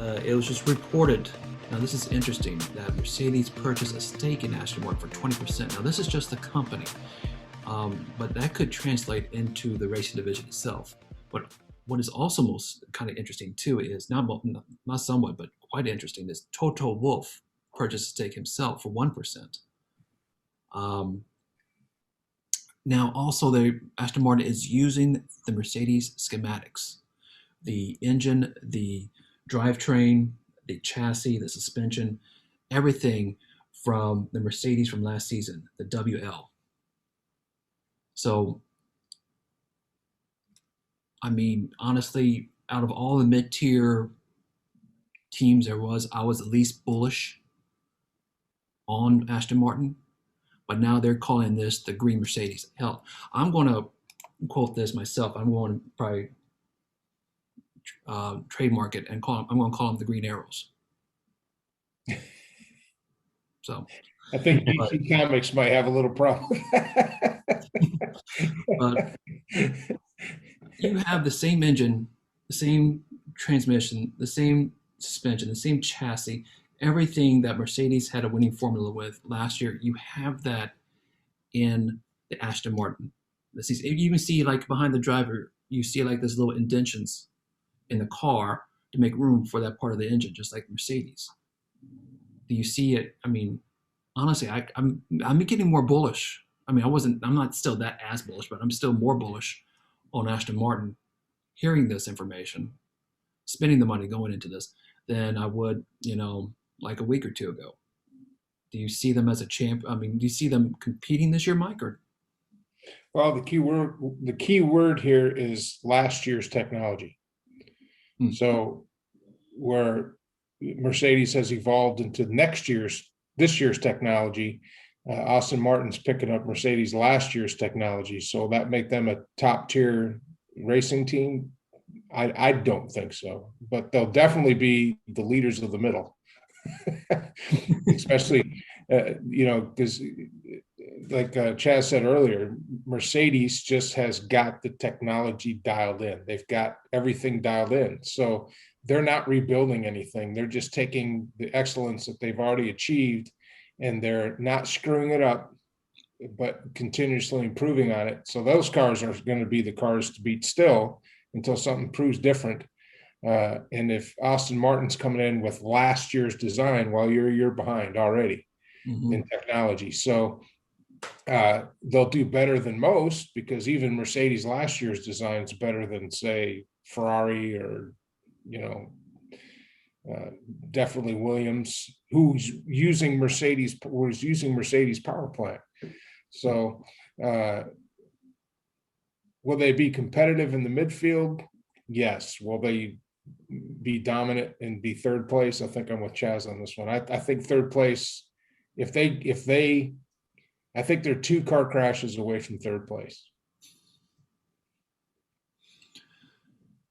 it was just reported. Now, this is interesting that Mercedes purchased a stake in Aston Martin for 20%. Now, this is just the company, but that could translate into the racing division itself. But what is also most kind of interesting too is not somewhat, but quite interesting is Toto Wolff purchased a stake himself for 1%. Um, Now, also, Aston Martin is using the Mercedes schematics, the engine, the drivetrain, the chassis, the suspension, everything from the Mercedes from last season, the WL. So, I mean, honestly, out of all the mid-tier teams I was the least bullish on Aston Martin. But now they're calling this the Green Mercedes. Hell, I'm going to quote this myself. I'm going to probably trademark it and I'm going to call them the Green Arrows. So, I think but, DC Comics might have a little problem. but you have the same engine, the same transmission, the same suspension, the same chassis, everything that Mercedes had a winning formula with last year. You have that in the Aston Martin. You even see like behind the driver, you see like this little indentions in the car to make room for that part of the engine, just like Mercedes. Do you see it? I mean, honestly, I'm getting more bullish. I mean, I'm not still that as bullish, but I'm still more bullish on Aston Martin hearing this information, spending the money going into this than I would, like a week or two ago. Do you see them as a champ? I mean, do you see them competing this year, Mike? Or Well, the key word here is last year's technology. hmm. So where Mercedes has evolved into this year's technology, Aston Martin's picking up Mercedes last year's technology. So that make them a top tier racing team? I don't think so, but they'll definitely be the leaders of the middle, especially because like Chaz said earlier, Mercedes just has got the technology dialed in. They've got everything dialed in. So they're not rebuilding anything. They're just taking the excellence that they've already achieved and they're not screwing it up, but continuously improving on it. So those cars are going to be the cars to beat still until something proves different. And if Aston Martin's coming in with last year's design, well, you're a year behind already in technology. So they'll do better than most because even Mercedes last year's design is better than, say, Ferrari or, definitely Williams, who's using Mercedes power plant. So will they be competitive in the midfield? Yes. Will they be dominant and be third place? I think I'm with Chaz on this one. I think third place, I think they're 2 car crashes away from third place.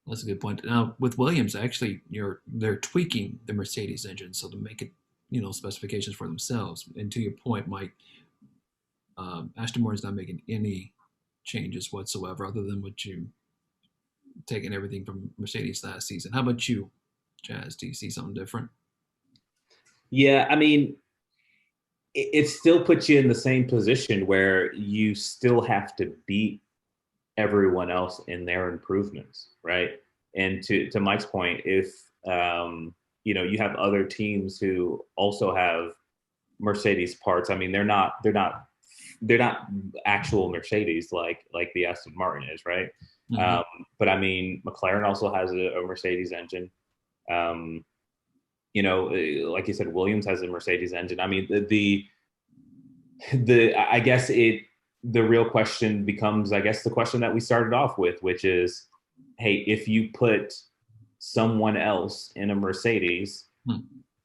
That's a good point. Now with Williams, actually, they're tweaking the Mercedes engine so to make it, specifications for themselves. And to your point, Mike, Aston Martin's not making any changes whatsoever, other than what you taking everything from Mercedes last season. How about you, Chaz? Do you see something different? Yeah, I mean, it still puts you in the same position where you still have to beat everyone else in their improvements, right? And to Mike's point, if you have other teams who also have Mercedes parts, I mean, they're not actual Mercedes like the Aston Martin is, right? But I mean, McLaren also has a Mercedes engine. Like you said, Williams has a Mercedes engine. I mean, I guess the real question becomes, I guess, the question that we started off with, which is, hey, if you put someone else in a Mercedes,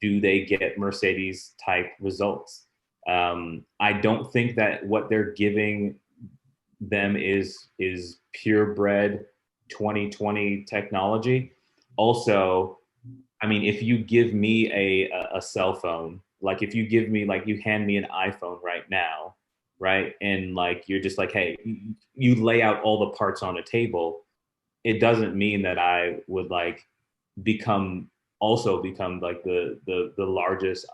do they get Mercedes type results? I don't think that what they're giving them is purebred 2020 technology. Also, I mean, if you give me a cell phone, like if you give me, like you hand me an iPhone right now, right? And like, you're just like, hey, you lay out all the parts on a table. It doesn't mean that I would like become also become like the largest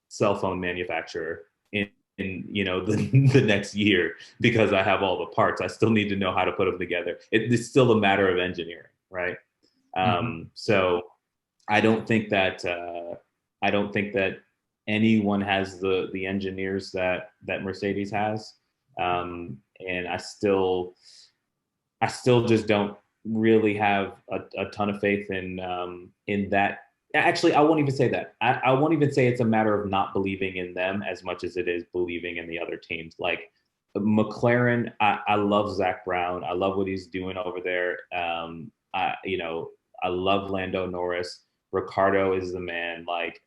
cell phone manufacturer in the next year because I have all the parts. I still need to know how to put them together. It's still a matter of engineering, right? So I don't think that anyone has the engineers that Mercedes has, and I still just don't really have a ton of faith in that. Actually, I won't even say that. I won't even say it's a matter of not believing in them as much as it is believing in the other teams. Like McLaren, I love Zach Brown. I love what he's doing over there. I love Lando Norris. Ricardo is the man. Like,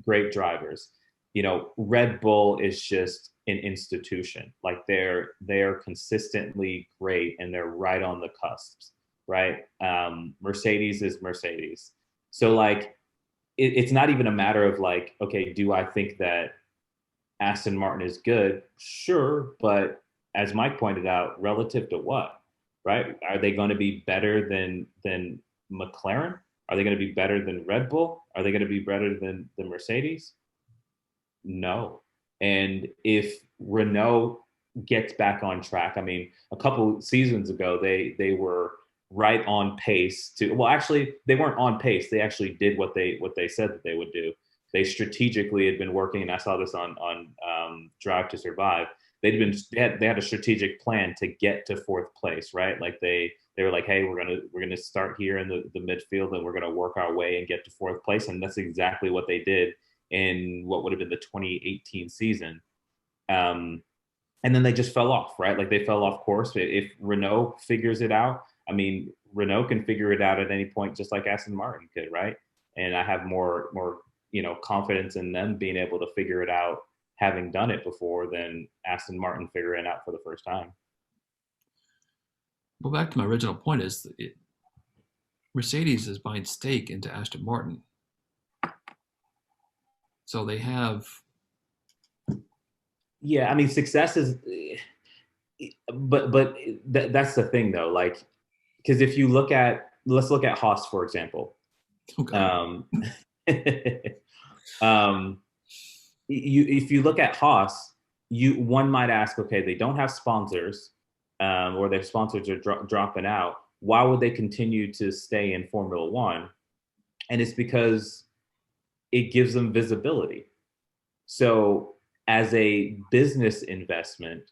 great drivers. Red Bull is just an institution. Like they're consistently great and they're right on the cusps, right? Mercedes is Mercedes. So like, it's not even a matter of like, okay, do I think that Aston Martin is good? Sure, but as Mike pointed out, relative to what, right? Are they going to be better than McLaren? Are they going to be better than Red Bull? Are they going to be better than the Mercedes? No. And if Renault gets back on track, I mean, a couple seasons ago, they were right on pace to, well, actually they weren't on pace. They actually did what they said that they would do. They strategically had been working, and I saw this on Drive to Survive. They had a strategic plan to get to fourth place, right? Like they were like, hey, we're gonna start here in the midfield, and we're gonna work our way and get to fourth place, and that's exactly what they did in what would have been the 2018 season. And then they just fell off, right? Like they fell off course. If Renault figures it out, I mean, Renault can figure it out at any point, just like Aston Martin could, right? And I have more confidence in them being able to figure it out, having done it before, than Aston Martin figuring it out for the first time. Well, back to my original point is Mercedes is buying stake into Aston Martin. So they have. Yeah, I mean, success is, but that's the thing though. Like, because if you let's look at Haas, for example. Okay. If you look at Haas, one might ask, okay, they don't have sponsors, or their sponsors are dropping out. Why would they continue to stay in Formula One? And it's because it gives them visibility. So as a business investment,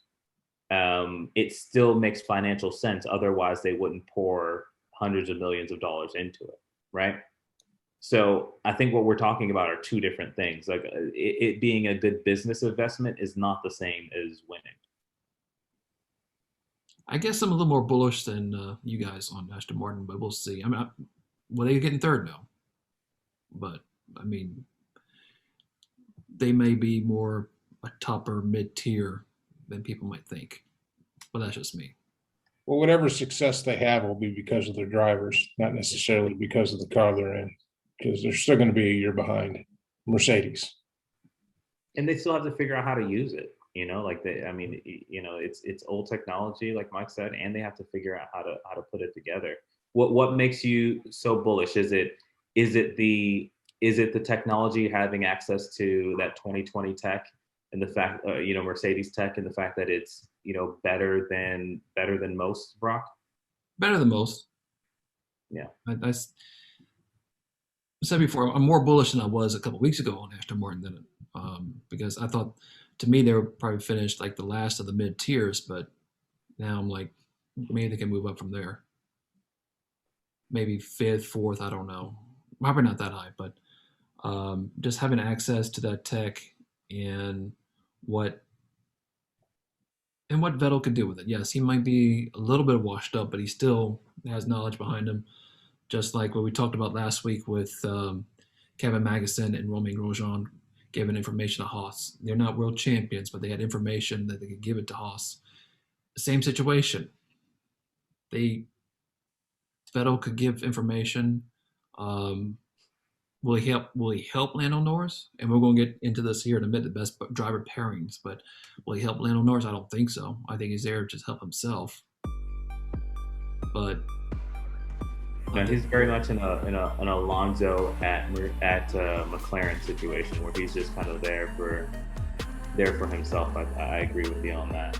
it still makes financial sense. Otherwise, they wouldn't pour hundreds of millions of dollars into it, right? So I think what we're talking about are two different things. Like it being a good business investment is not the same as winning. I guess I'm a little more bullish than you guys on Aston Martin, but we'll see. I mean, well, they're getting third now, but I mean, they may be more a top or mid-tier than people might think, but that's just me. Well, whatever success they have will be because of their drivers, not necessarily because of the car they're in, because they're still going to be a year behind Mercedes. And they still have to figure out how to use it. It's old technology, like Mike said, and they have to figure out how to put it together. What makes you so bullish? Is it the technology, having access to that 2020 tech, and the fact Mercedes tech, and the fact that it's better than most, Brock? Better than most. Yeah. I said before, I'm more bullish than I was a couple of weeks ago on Aston Martin because I thought, to me, they were probably finished like the last of the mid tiers, but now I'm like, maybe they can move up from there. Maybe fifth, fourth, I don't know. Probably not that high, but just having access to that tech and what Vettel could do with it. Yes, he might be a little bit washed up, but he still has knowledge behind him. Just like what we talked about last week with Kevin Magnussen and Romain Grosjean giving information to Haas. They're not world champions, but they had information that they could give it to Haas. Same situation. Vettel could give information. Will he help Lando Norris? And we're going to get into this here in a minute, the best driver pairings. But will he help Lando Norris? I don't think so. I think he's there to just help himself. But No, he's very much in an Alonso at McLaren situation where he's just kind of there for himself. I agree with you on that.